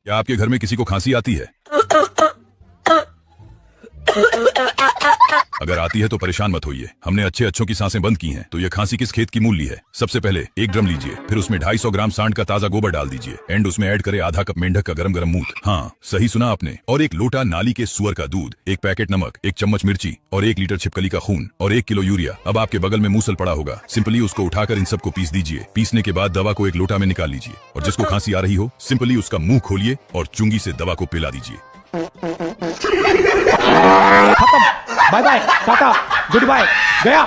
क्या आपके घर में किसी को खांसी आती है? अगर आती है तो परेशान मत होइए, हमने अच्छों की सांसें बंद की हैं। तो ये खांसी किस खेत की मूल ली है? सबसे पहले एक ड्रम लीजिए, फिर उसमें 250 ग्राम सांड का ताजा गोबर डाल दीजिए एंड उसमें ऐड करें आधा कप मेंढक का गरम गरम मूत। हाँ सही सुना आपने। और 1 लोटा नाली के सुअर का दूध, 1 पैकेट नमक, 1 चम्मच मिर्ची और 1 लीटर छिपकली का खून और 1 किलो यूरिया। अब आपके बगल में मूसल पड़ा होगा, सिंपली उसको उठाकर इन सबको पीस दीजिए। पीसने के बाद दवा को 1 लोटा में निकाल लीजिए और जिसको खांसी आ रही हो सिंपली उसका मुंह खोलिए और चुंगी से दवा को पिला दीजिए। खत्म, bye bye, tata, good bye, गया।